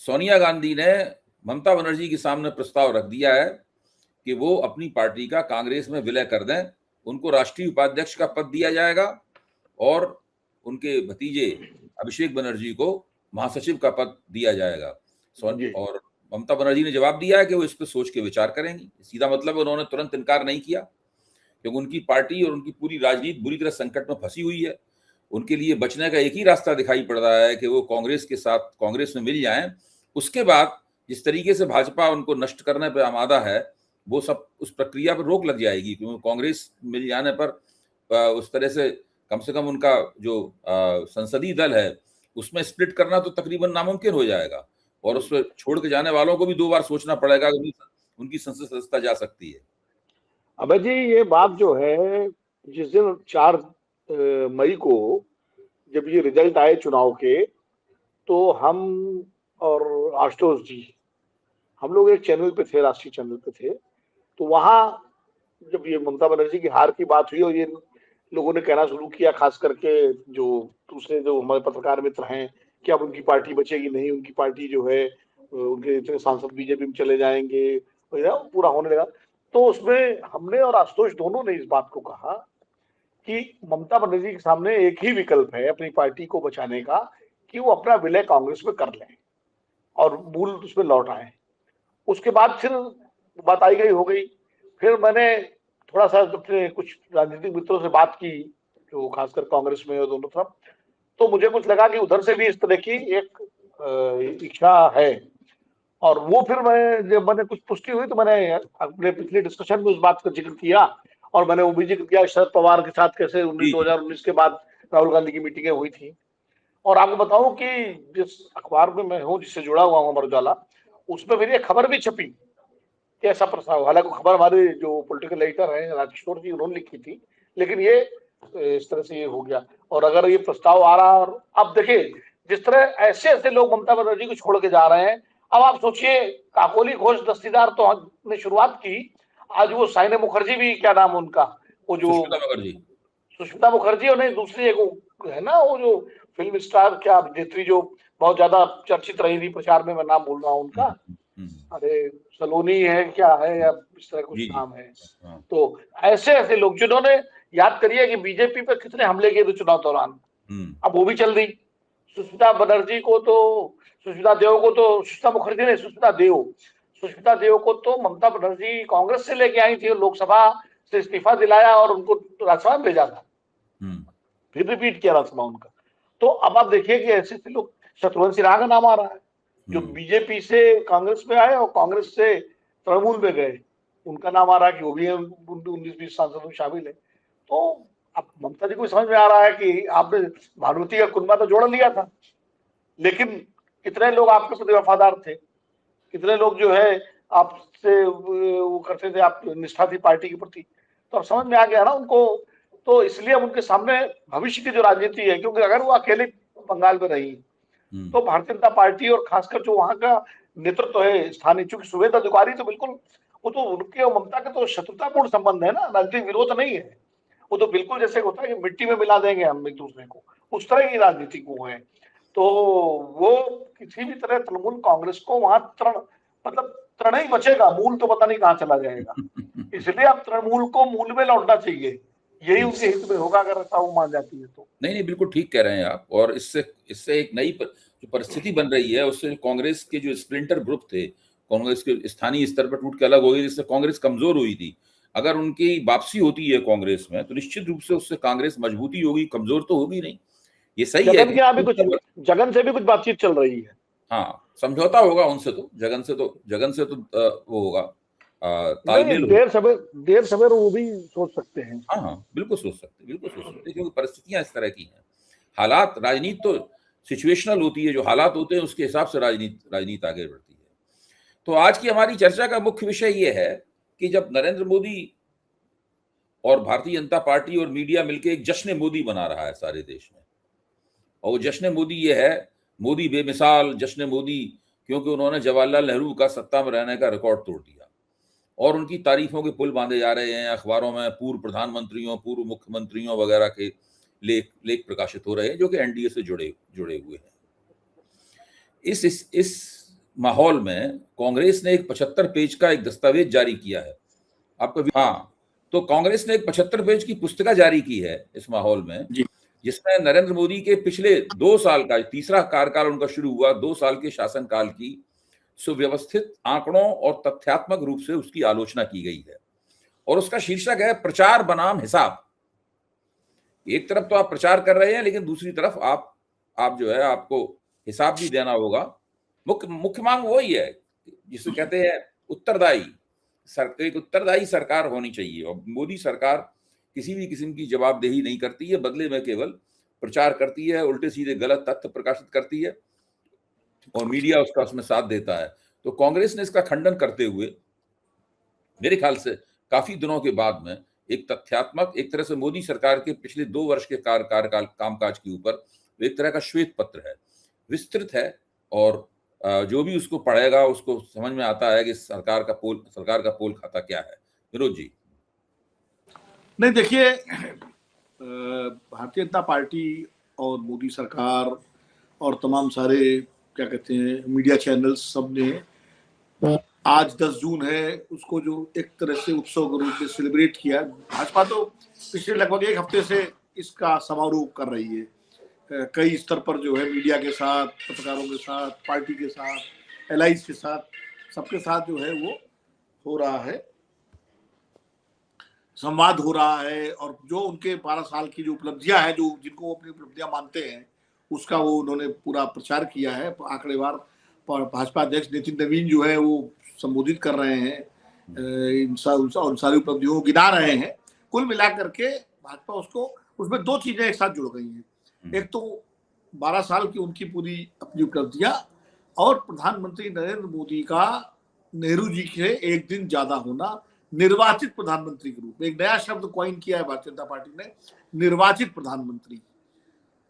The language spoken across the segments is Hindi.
सोनिया गांधी ने ममता बनर्जी के सामने प्रस्ताव रख दिया है कि वो अपनी पार्टी का कांग्रेस में विलय कर दें, उनको राष्ट्रीय उपाध्यक्ष का पद दिया जाएगा और उनके भतीजे अभिषेक बनर्जी को महासचिव का पद दिया जाएगा। और ममता बनर्जी ने जवाब दिया है कि वो इस पर सोच के विचार करेंगी। सीधा मतलब उन्होंने तुरंत इनकार नहीं किया, क्योंकि उनकी पार्टी और उनकी पूरी राजनीति बुरी तरह संकट में फंसी हुई है। उनके लिए बचने का एक ही रास्ता दिखाई पड़ रहा है कि वो कांग्रेस के साथ कांग्रेस में मिल जाएं। उसके बाद जिस तरीके से भाजपा उनको नष्ट करने पर आमादा है, वो सब उस प्रक्रिया पर रोक लग जाएगी, क्योंकि कांग्रेस मिल जाने पर उस तरह से कम उनका जो संसदीय दल है उसमें स्प्लिट करना तो तकरीबन नामुमकिन हो जाएगा, और उस पर छोड़ के जाने वालों को भी 2 बार सोचना पड़ेगा कि उनकी संसद सदस्यता जा सकती है। अबे जी, ये बात जो है, जिस दिन 4 मई को जब ये रिजल्ट आए चुनाव के, तो हम और आशुतोष जी, हम लोग एक चैनल पे थे, राष्ट्रीय चैनल पे थे। तो वहां जब ये ममता बनर्जी की हार की बात हुई और ये लोगों ने कहना शुरू किया, खास करके जो दूसरे जो हमारे पत्रकार मित्र हैं, कि अब उनकी पार्टी बचेगी नहीं, उनकी पार्टी जो है उनके इतने सांसद बीजेपी में चले जाएंगे, पूरा होने लगा। तो उसमें हमने और आशुतोष दोनों ने इस बात को कहा कि ममता बनर्जी के सामने एक ही विकल्प है अपनी पार्टी को बचाने का, कि वो अपना विलय कांग्रेस में कर लें और मूल उसमें लौट आए। उसके बाद फिर बात आई गई हो गई। फिर मैंने थोड़ा सा अपने कुछ राजनीतिक मित्रों से बात की, जो खासकर कांग्रेस में और दोनों तरफ, तो मुझे कुछ लगा कि उधर से भी इस तरह की एक इच्छा है। और वो फिर जब मैंने कुछ पुष्टि हुई तो मैंने अपने पिछले डिस्कशन में उस बात का जिक्र किया, और मैंने वो भी जिक्र किया शरद पवार के साथ कैसे 2019 के बाद राहुल गांधी की मीटिंगें हुई थी। और आपको बताऊं कि जिस अखबार में मैं हूँ, जिससे जुड़ा हुआ हूँ, अमर उजाला, उसमें मेरी एक खबर भी छपी कि ऐसा प्रस्ताव, हालांकि खबर हमारे जो पॉलिटिकल एडिटर हैं राजकिशोर जी, उन्होंने लिखी थी, लेकिन ये इस तरह से ये हो गया। और अगर ये प्रस्ताव आ रहा, और अब देखिए जिस तरह ऐसे ऐसे लोग ममता बनर्जी को छोड़ के जा रहे हैं, अब आप सोचिए, काकोली घोष दस्तीदार तो हमने शुरुआत की, आज वो साइना मुखर्जी भी, क्या नाम उनका, वो जो सुष्मिता मुखर्जी, और नहीं दूसरी एक है ना, वो जो फिल्म स्टार, क्या अभिनेत्री जो बहुत ज्यादा चर्चित रही थी प्रचार में, मैं नाम बोल रहा हूँ उनका, अरे सलोनी है क्या है, या इस तरह कुछ नाम है। तो ऐसे ऐसे लोग जिन्होंने, याद करिए कि बीजेपी पे कितने हमले किए थे चुनाव दौरान, अब वो भी चल रही। सुष्मिता बनर्जी को तो, सुष्मिता देव को तो, सुष्मिता मुखर्जी ने, सुष्मिता देव को तो ममता बनर्जी कांग्रेस से लेके आई थी, लोकसभा से इस्तीफा दिलाया और उनको राज्यसभा में भेजा था, फिर रिपीट किया राज्यसभा उनका। तो अब आप देखिए कि ऐसे ऐसे लोग, शत्रुघ्न सिन्हा का नाम आ रहा है, जो बीजेपी से कांग्रेस में आए और कांग्रेस से तृणमूल में गए, उनका नाम आ रहा है कि वो भी 19-20 सांसदों में शामिल है। तो अब ममता जी को समझ में आ रहा है कि आपने भानुमति का कुनबा तो जोड़ लिया था, लेकिन कितने लोग आपके प्रति वफादार थे, कितने लोग जो है आपसे वो करते थे, आप निष्ठा थी पार्टी के प्रति। तो अब समझ में आ गया ना उनको। तो इसलिए अब उनके सामने भविष्य की जो राजनीति है, क्योंकि अगर वो अकेले बंगाल में रही तो भारतीय जनता पार्टी और खासकर जो वहां का नेतृत्व है स्थानीय, चूंकि सुवेद अधिकारी तो बिल्कुल, वो तो उनके और ममता के तो शत्रुतापूर्ण संबंध है ना, राजनीतिक विरोध नहीं है। वो तो बिल्कुल जैसे होता है कि मिट्टी में मिला देंगे हम एक दूसरे को, उस तरह की राजनीति को है। तो वो किसी भी तरह तृणमूल कांग्रेस को वहां मतलब तृण ही बचेगा, मूल तो पता नहीं कहाँ चला जाएगा। इसलिए अब तृणमूल को मूल में लौटना चाहिए, यही उनके हित में होगा अगर ऐसा वो मान जाती है तो। नहीं, बिल्कुल ठीक कह रहे हैं आप। और इससे एक नई जो परिस्थिति बन रही है, उससे कांग्रेस के जो स्प्लिंटर ग्रुप थे, कांग्रेस के स्थानीय स्तर पर टूट के अलग हो गई, जिससे कांग्रेस कमजोर हुई थी। अगर उनकी वापसी होती है कांग्रेस में, तो निश्चित रूप से उससे कांग्रेस मजबूती होगी, कमजोर तो होगी नहीं। ये सही है कि जगन से भी कुछ बातचीत चल रही है। हाँ, समझौता होगा उनसे, तो जगन से तो वो होगा, तालमेल होगा। देर सवेर वो भी सोच सकते हैं। हाँ, बिल्कुल सोच सकते, क्योंकि परिस्थितियां इस तरह की हैं। हालात, राजनीति तो सिचुएशनल होती है, जो हालात होते हैं उसके हिसाब से राजनीति आगे बढ़ती है। तो आज की हमारी चर्चा का मुख्य विषय ये है कि जब नरेंद्र मोदी और भारतीय जनता पार्टी और मीडिया मिलकर एक जश्न मोदी बना रहा है सारे देश में, और वो जश्न मोदी ये है, मोदी बेमिसाल जश्न मोदी, क्योंकि उन्होंने जवाहरलाल नेहरू का सत्ता में रहने का रिकॉर्ड तोड़ दिया, और उनकी तारीफों के पुल बांधे जा रहे हैं। अखबारों में पूर्व प्रधानमंत्रियों, पूर्व मुख्यमंत्रियों वगैरह के लेख प्रकाशित हो रहे हैं, जो कि एनडीए से जुड़े हुए हैं। इस माहौल में कांग्रेस ने एक 75 पेज का एक दस्तावेज जारी किया है। आपको हाँ, तो कांग्रेस ने एक 75 पेज की पुस्तिका जारी की है इस माहौल में, जी। जिसमें नरेंद्र मोदी के पिछले 2 साल का, तीसरा कार्यकाल उनका शुरू हुआ, 2 साल के शासनकाल की सुव्यवस्थित आंकड़ों और तथ्यात्मक रूप से उसकी आलोचना की गई है। और उसका शीर्षक है प्रचार बनाम हिसाब। एक तरफ तो आप प्रचार कर रहे हैं, लेकिन दूसरी तरफ आप जो है, आपको हिसाब भी देना होगा। मुख्य मांग वही है जिसे कहते हैं उत्तरदायी एक उत्तरदायी सरकार होनी चाहिए। और मोदी सरकार किसी भी किस्म की जवाबदेही नहीं करती है, बदले में केवल प्रचार करती है, उल्टे सीधे गलत तथ्य प्रकाशित करती है और मीडिया उसका उसमें साथ देता है। तो कांग्रेस ने इसका खंडन करते हुए मेरे ख्याल से काफी दिनों के बाद में एक तथ्यात्मक, एक तरह से मोदी सरकार के पिछले 2 वर्ष के कार्यकाल कामकाज के ऊपर एक तरह का श्वेत पत्र है, विस्तृत है, और जो भी उसको पढ़ेगा उसको समझ में आता है कि सरकार का पोल खाता क्या है। विनोद जी। नहीं, देखिए, भारतीय जनता पार्टी और मोदी सरकार और तमाम सारे क्या कहते हैं मीडिया चैनल्स, सब ने आज 10 जून है उसको जो एक तरह से उत्सव के रूप में सेलिब्रेट किया। भाजपा तो पिछले लगभग 1 हफ्ते से इसका समारोह कर रही है, कई स्तर पर जो है, मीडिया के साथ, पत्रकारों के साथ, पार्टी के साथ, एलाइज के साथ, सबके साथ जो है वो हो रहा है, संवाद हो रहा है। और जो उनके 12 साल की जो उपलब्धियां हैं, जो जिनको वो अपनी उपलब्धियां मानते हैं, उसका वो उन्होंने पूरा प्रचार किया है। आंकड़ेवार भाजपा अध्यक्ष नितिन नवीन जो है वो संबोधित कर रहे हैं, इन सारी उपलब्धियों को गिना रहे हैं। कुल मिलाकर के भाजपा उसको, उसमें 2 चीजें एक साथ जुड़ गई हैं। एक तो 12 साल की उनकी पूरी अपनी उपलब्धियां, और प्रधानमंत्री नरेंद्र मोदी का नेहरू जी के एक दिन ज्यादा होना, निर्वाचित प्रधानमंत्री के रूप में। एक नया शब्द कॉइन किया है भारतीय जनता पार्टी ने, निर्वाचित प्रधानमंत्री।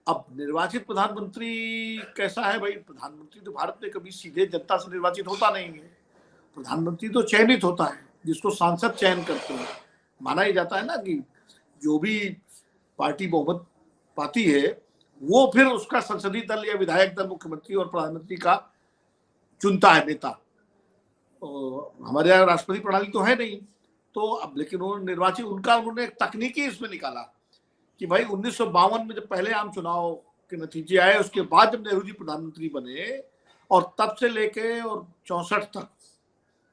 अब निर्वाचित प्रधानमंत्री कैसा है भाई? प्रधानमंत्री तो भारत में कभी सीधे जनता से निर्वाचित होता नहीं है। प्रधानमंत्री तो चयनित होता है, जिसको सांसद चयन करते हैं। माना ही जाता है ना कि जो भी पार्टी बहुमत पाती है, वो फिर उसका संसदीय दल या विधायक दल मुख्यमंत्री और प्रधानमंत्री का चुनता है नेता। हमारे यहाँ राष्ट्रपति प्रणाली तो है नहीं, तो अब लेकिन उन्होंने निर्वाचित, उन्होंने एक तकनीकी इसमें निकाला कि भाई 1952 में जब पहले आम चुनाव के नतीजे आए, उसके बाद जब नेहरू जी प्रधानमंत्री बने, और तब से लेके और 64 तक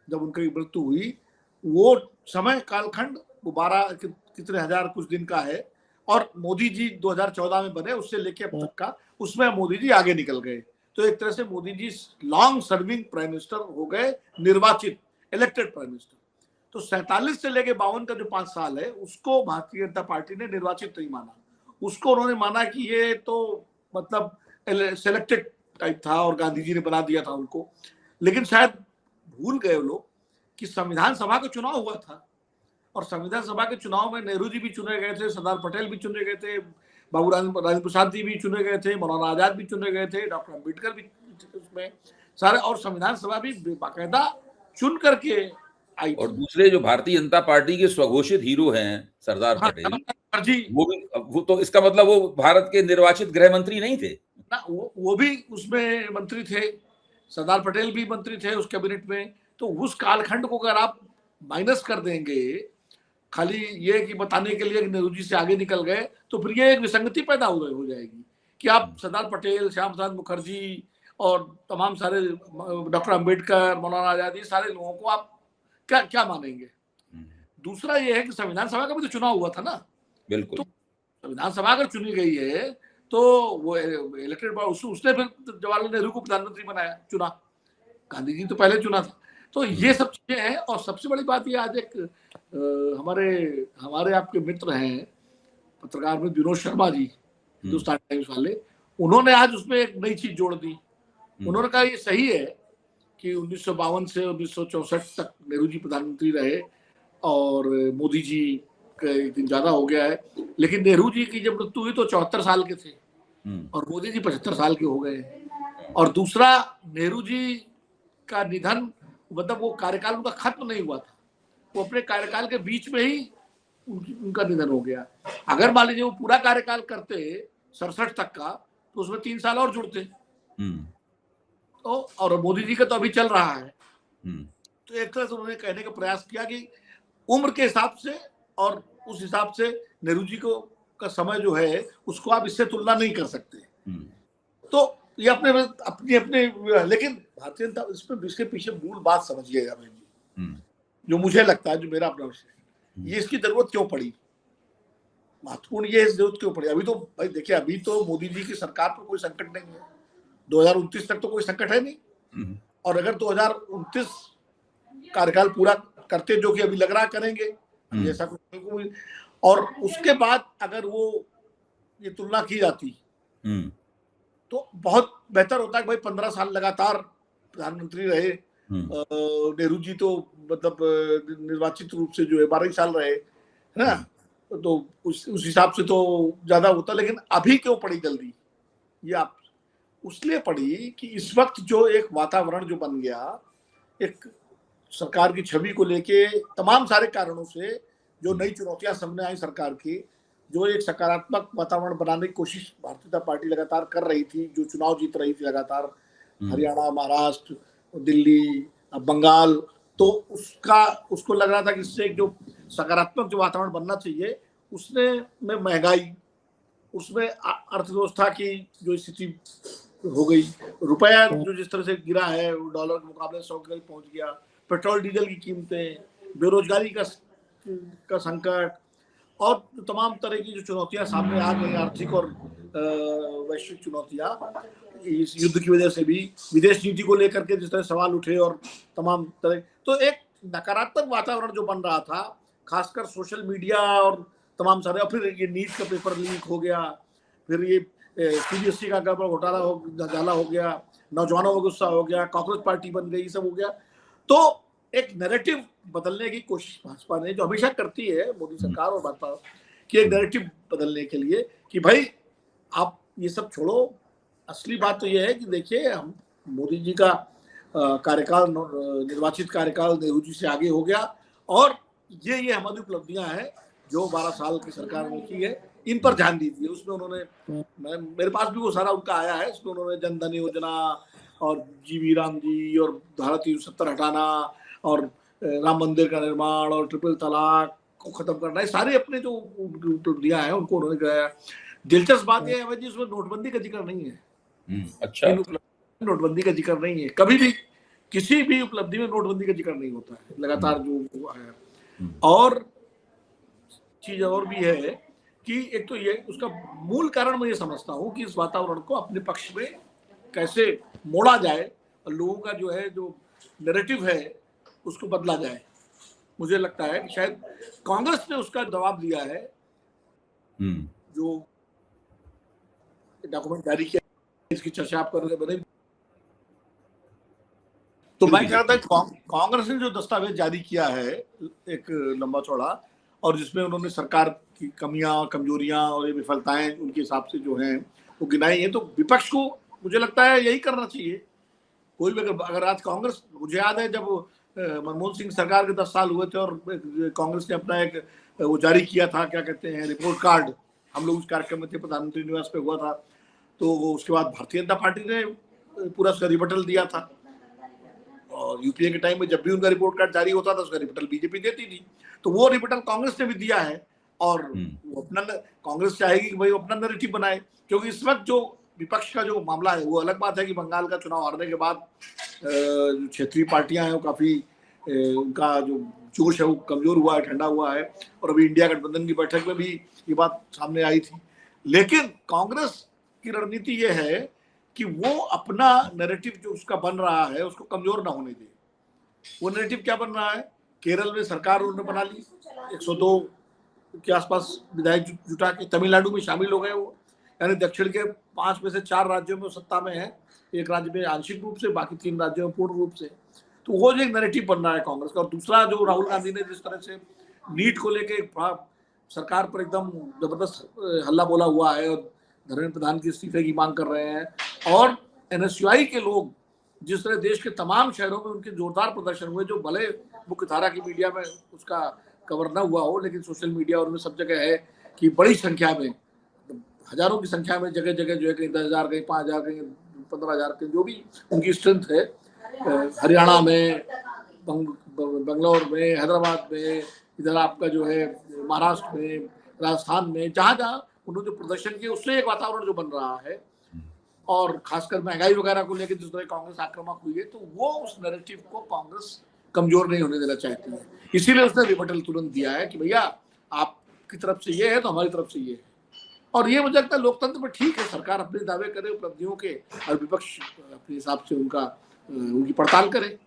जब उनकी मृत्यु हुई, वो समय कालखंड 12 कितने हजार कुछ दिन का है। और मोदी जी 2014 में बने, उससे लेके अब तक का, उसमें मोदी जी आगे निकल गए। तो एक तरह से Modi ji long serving prime minister हो गए, निर्वाचित, इलेक्टेड प्राइम मिनिस्टर। तो 47 से लेके 52 का जो 5 साल है, उसको भारतीय जनता पार्टी ने निर्वाचित नहीं माना। उसको उन्होंने माना कि ये तो मतलब सिलेक्टेड टाइप था, और गांधी जी ने बना दिया था उनको। लेकिन शायद भूल गए लोग कि संविधान सभा का चुनाव हुआ था, और संविधान सभा के चुनाव में नेहरू जी भी चुने गए थे, सरदार पटेल भी चुने गए थे, बाबू राजेंद्र प्रसाद जी भी चुने गए थे, मौलाना आजाद भी चुने गए थे, डॉक्टर अम्बेडकर भी उसमें सारे, और संविधान सभा भी बाकायदा चुन करके आई। और दूसरे जो भारतीय जनता पार्टी के स्वघोषित हीरो हैं सरदार पटेल, वो तो इसका मतलब वो भारत के निर्वाचित गृह मंत्री नहीं थे ना, वो भी उसमें मंत्री थे, सरदार पटेल भी मंत्री थे उस कैबिनेट में। तो उस कालखंड को अगर आप माइनस कर देंगे खाली ये कि बताने के लिए कि नेहरू जी से आगे निकल गए, तो फिर ये एक विसंगति पैदा हो जाएगी कि आप सरदार पटेल, श्याम प्रसाद मुखर्जी और तमाम सारे, डॉक्टर अम्बेडकर, मौलाना आजाद, ये सारे लोगों को आप क्या क्या मानेंगे। दूसरा ये है कि संविधान सभा का भी तो चुनाव हुआ था ना। बिल्कुल। तो संविधान सभा अगर चुनी गई है तो वो इलेक्टेड, उसने फिर जवाहरलाल नेहरू को प्रधानमंत्री बनाया, चुना। गांधी जी तो पहले चुना था। तो ये सब चीजें हैं। और सबसे बड़ी बात ये, आज एक हमारे आपके मित्र हैं पत्रकार में विनोद शर्मा जी, हिंदुस्तान टाइम्स वाले, उन्होंने आज उसमें एक नई चीज जोड़ दी। उन्होंने कहा ये सही है कि 1952 से 1964 तक नेहरू जी प्रधानमंत्री रहे, और मोदी जी का एक दिन ज्यादा हो गया है, लेकिन नेहरू जी की जब मृत्यु हुई तो 74 साल के थे, और मोदी जी 75 साल के हो गए। और दूसरा, नेहरू जी का निधन, मतलब वो कार्यकाल उनका खत्म नहीं हुआ था, वो अपने कार्यकाल के बीच में ही उनका निधन हो गया। अगर मान लीजिए वो पूरा कार्यकाल करते 67 तक का, तो उसमें 3 साल और जुड़ते। तो और मोदी जी का तो अभी चल रहा है, हम्म, तो एक तरह से उन्होंने कहने का प्रयास किया कि उम्र के हिसाब से और उस हिसाब से नेहरू जी को का समय जो है उसको आप इससे तुलना नहीं कर सकते। हम्म, तो ये अपने अपनी अपने, लेकिन भारतीय जनता इसमें इसके पीछे मूल बात समझिए अमित जी, हम्म, जो मुझे लगता है, जो मेरा अपना विषय है, ये इसकी जरूरत क्यों पड़ी, महत्वपूर्ण ये जरूरत क्यों पड़ी। अभी तो भाई देखिए, अभी तो मोदी जी की सरकार पर कोई संकट नहीं है, 2029 तक तो कोई संकट है नहीं, हम्म, और अगर 2029 कार्यकाल पूरा करते, जो कि अभी लग रहा करेंगे, अभी ऐसा कुछ, और उसके बाद अगर वो ये तुलना की जाती तो बहुत बेहतर होता है कि भाई 15 साल लगातार प्रधानमंत्री रहे, नेहरू जी तो मतलब निर्वाचित रूप से जो है 12 साल रहे, है ना, तो उस हिसाब से तो ज्यादा होता। लेकिन अभी क्यों पड़ी जल्दी, ये आप उसलिए पड़ी कि इस वक्त जो एक वातावरण जो बन गया, एक सरकार की छवि को लेके तमाम सारे कारणों से जो नई चुनौतियां सामने आई सरकार की, जो एक सकारात्मक वातावरण बनाने की कोशिश भारतीय जनता पार्टी लगातार कर रही थी, जो चुनाव जीत रही थी लगातार, हरियाणा, महाराष्ट्र, दिल्ली, बंगाल, तो उसको लग रहा था कि इससे एक जो सकारात्मक जो वातावरण बनना चाहिए, उसने में महंगाई, उसमें अर्थव्यवस्था की जो स्थिति हो गई, रुपया जो जिस तरह से गिरा है, डॉलर के मुकाबले 100 के करीब पहुंच गया, पेट्रोल डीजल की कीमतें, बेरोजगारी का संकट, और तमाम तरह की जो चुनौतियां सामने आ गई, आर्थिक और वैश्विक चुनौतियां, इस युद्ध की वजह से भी, विदेश नीति को लेकर के जिस तरह सवाल उठे और तमाम तरह, तो एक नकारात्मक वातावरण जो बन रहा था, खासकर सोशल मीडिया और तमाम सारे, और फिर ये नीट का पेपर लीक हो गया, फिर ये सीबीएसई का गड़बड़ घोटाला हो गया, नौजवानों में गुस्सा हो गया, कॉकरोच पार्टी बन गई, सब हो गया। तो एक नैरेटिव बदलने की कोशिश भाजपा ने, जो हमेशा करती है मोदी सरकार और भाजपा, कि एक नैरेटिव बदलने के लिए कि भाई आप ये सब छोड़ो, असली बात तो ये है कि देखिए, हम मोदी जी का कार्यकाल, निर्वाचित कार्यकाल नेहरू जी से आगे हो गया, और ये हमारी उपलब्धियां हैं जो 12 साल की सरकार ने की है, इन पर ध्यान दीजिए। उसमें उन्होंने, मेरे पास भी वो सारा उनका आया है, उसमें उन्होंने जनधन योजना और जीवी राम जी और धारा 370 हटाना और राम मंदिर का निर्माण और ट्रिपल तलाक को खत्म करना, ये सारे अपने जो उपलब्धियां हैं उनको उन्होंने कराया। दिलचस्प बात यह है जी, उसमें नोटबंदी का जिक्र नहीं है। अच्छा, नोटबंदी का जिक्र नहीं है, कभी भी किसी भी उपलब्धि में नोटबंदी का जिक्र नहीं होता है, लगातार जो है। और चीज और भी है कि एक तो ये उसका मूल कारण मैं ये समझता हूँ कि इस वातावरण को अपने पक्ष में कैसे मोड़ा जाए और लोगों का जो है जो नैरेटिव है उसको बदला जाए। मुझे लगता है कि शायद कांग्रेस ने उसका जवाब दिया है, जो डॉक्यूमेंट जारी किया, इसकी चर्चा आप कर रहे बने, तो मैं कह रहा था कांग्रेस ने जो दस्तावेज जारी किया है एक लंबा चौड़ा, और जिसमें उन्होंने सरकार की कमियां, कमजोरियां और ये विफलताएं उनके हिसाब से जो हैं वो गिनाई है, तो विपक्ष को मुझे लगता है यही करना चाहिए। कोई भी अगर आज कांग्रेस, मुझे याद है जब मनमोहन सिंह सरकार के 10 साल हुए थे और कांग्रेस ने अपना एक वो जारी किया था, क्या कहते हैं, रिपोर्ट कार्ड, हम लोग उस कार्यक्रम में थे, प्रधानमंत्री निवास पे हुआ था, तो उसके बाद भारतीय जनता पार्टी ने पूरा उसका रिबटल दिया था, और यूपीए के टाइम में जब भी उनका रिपोर्ट कार्ड जारी होता था उसका रिबटल बीजेपी देती थी, तो वो रिबटल कांग्रेस ने भी दिया है, और वो अपना, कांग्रेस चाहेगी कि भाई अपना नैरेटिव बनाए, क्योंकि इस वक्त जो विपक्ष का जो मामला है, वो अलग बात है कि बंगाल का चुनाव हारने के बाद क्षेत्रीय पार्टियां हैं वो काफी, उनका जो जोश है वो कमजोर हुआ है, ठंडा हुआ है, और अभी इंडिया गठबंधन की बैठक में भी ये बात सामने आई थी। लेकिन कांग्रेस की रणनीति ये है कि वो अपना नैरेटिव जो उसका बन रहा है उसको कमजोर ना होने दे। वो नैरेटिव क्या बन रहा है, केरल में सरकार उन्होंने बना ली, 102 के आसपास विधायक जुटा के, तमिलनाडु में शामिल हो गए वो, यानी दक्षिण के 5 में से 4 राज्यों में सत्ता में है, एक राज्य में आंशिक रूप से, बाकी 3 राज्यों में पूर्ण रूप से। तो वो जो एक नैरेटिव बन रहा है कांग्रेस का। और दूसरा, जो राहुल गांधी ने जिस तरह से नीट को लेके सरकार पर एकदम जबरदस्त हल्ला बोला हुआ है, और धर्मेंद्र प्रधान की इस्तीफे की मांग कर रहे हैं, और एनएसयूआई के लोग जिस तरह देश के तमाम शहरों में उनके जोरदार प्रदर्शन हुए, जो भले मुख्य धारा की मीडिया में उसका कवर न हुआ हो, लेकिन सोशल मीडिया और में सब जगह है कि बड़ी संख्या में, हजारों की संख्या में जगह जगह जो है, कहीं 10,000, कहीं 5,000, कहीं 15,000 के जो भी उनकी स्ट्रेंथ है, हरियाणा में, बंगलौर में, हैदराबाद में, इधर आपका जो है महाराष्ट्र में, राजस्थान में, जहां जहां उन्होंने जो प्रदर्शन किया उससे एक वातावरण जो बन रहा है, और खासकर महंगाई वगैरह को लेकर जिस तरह कांग्रेस आक्रामक हुई है, तो वो उस नैरेटिव को कांग्रेस कमजोर नहीं होने देना चाहती है। इसीलिए उसने रिबटल तुरंत दिया है कि भैया आपकी तरफ से ये है तो हमारी तरफ से ये है। और ये मुझे लगता है लोकतंत्र में ठीक है, सरकार अपने दावे करे उपलब्धियों के और विपक्ष अपने हिसाब से उनकी पड़ताल करे।